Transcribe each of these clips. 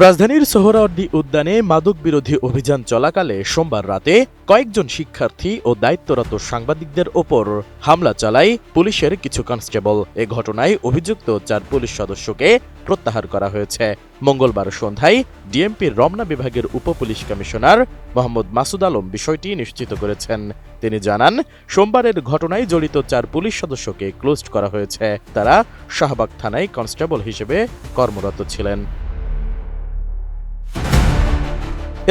রাজধানীর সোহরাওয়ার্দী উদ্যানে মাদক বিরোধী অভিযান চলাকালে সোমবার রাতে কয়েকজন শিক্ষার্থী ও দায়িত্বরত সাংবাদিকদের ওপর হামলা চালায় পুলিশের কিছু কনস্টেবল। এ ঘটনায় অভিযুক্ত 4 পুলিশ সদস্যকে প্রত্যাহার করা হয়েছে। মঙ্গলবার সন্ধ্যায় ডিএমপির রমনা বিভাগের উপপুলিশ কমিশনার মোহাম্মদ মাসুদ আলম বিষয়টি নিশ্চিত করেছেন। তিনি জানান, সোমবারের ঘটনায় জড়িত 4 পুলিশ সদস্যকে ক্লোজড করা হয়েছে। তারা শাহবাগ থানায় কনস্টেবল হিসেবে কর্মরত ছিলেন।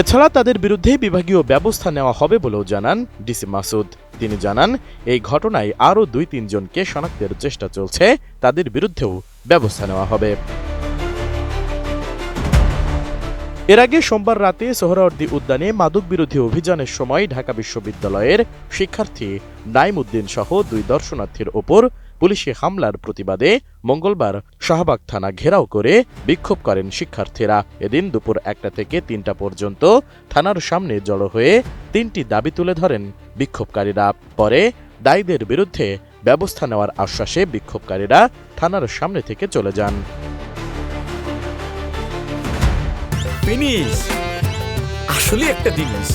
এছাড়া তাদের বিরুদ্ধে বিভাগীয় ব্যবস্থা নেওয়া হবে বলেও জানান ডিসি মাসুদ। তিনি জানান, এই ঘটনায় আরও 2-3 জনকে শনাক্তের চেষ্টা চলছে, তাদের বিরুদ্ধেও ব্যবস্থা নেওয়া হবে। এর আগে সোমবার রাতে সোহরাওয়ার্দী উদ্যানে মাদক বিরোধী অভিযানের সময় ঢাকা বিশ্ববিদ্যালয়ের শিক্ষার্থী নাইম উদ্দিন সহ 2 দর্শনার্থীর ওপর পুলিশি হামলার প্রতিবাদে মঙ্গলবার শাহবাগ থানা ঘেরাও করে বিক্ষোভ করেন শিক্ষার্থীরা। এদিন দুপুর 1টা থেকে 3টা পর্যন্ত থানার সামনে জড়ো হয়ে 3টি দাবি তুলে ধরেন বিক্ষোভকারীরা। পরে দায়ীদের বিরুদ্ধে ব্যবস্থা নেওয়ার আশ্বাসে বিক্ষোভকারীরা থানার সামনে থেকে চলে যান। ফিনিশ আসলে একটা জিনিস,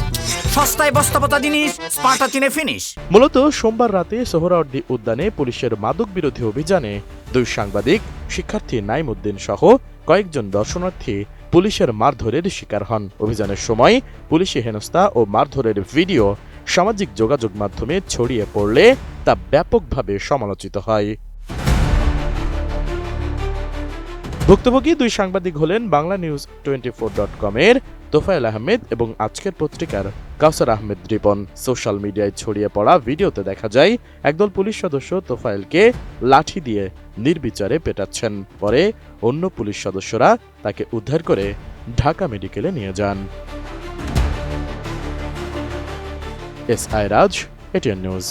সস্তায় বস্তাপতা জিনিস, স্পার্টা চিনে ফিনিশ। মূলত সোমবার রাতে সোহরাওয়ার্দী উদ্যানে পুলিশের মাদক বিরোধী অভিযানে 2 সাংবাদিক, শিক্ষার্থী নাইম উদ্দিন সহ কয়েকজন দর্শনার্থী পুলিশের মারধরের শিকার হন। অভিযানের সময় পুলিশি হেনস্থা ও মারধরের ভিডিও সামাজিক যোগাযোগ মাধ্যমে ছড়িয়ে পড়লে তা ব্যাপকভাবে সমালোচিত হয়। ভুক্তভোগী 2 সাংবাদিক হলেন বাংলানিউজ24.com এর তোফায়েল আহমেদ এবং আজকের পত্রিকার কাউসার আহমেদ রিপন। সোশ্যাল মিডিয়ায় ছড়িয়ে পড়া ভিডিওতে দেখা যায় একদল পুলিশ সদস্য তোফায়েলকে লাঠি দিয়ে নির্বিচারে পেটাচ্ছেন। পরে অন্য পুলিশ সদস্যরা তাকে উদ্ধার করে ঢাকা মেডিকেলে নিয়ে যান। S I Raj, ATN news.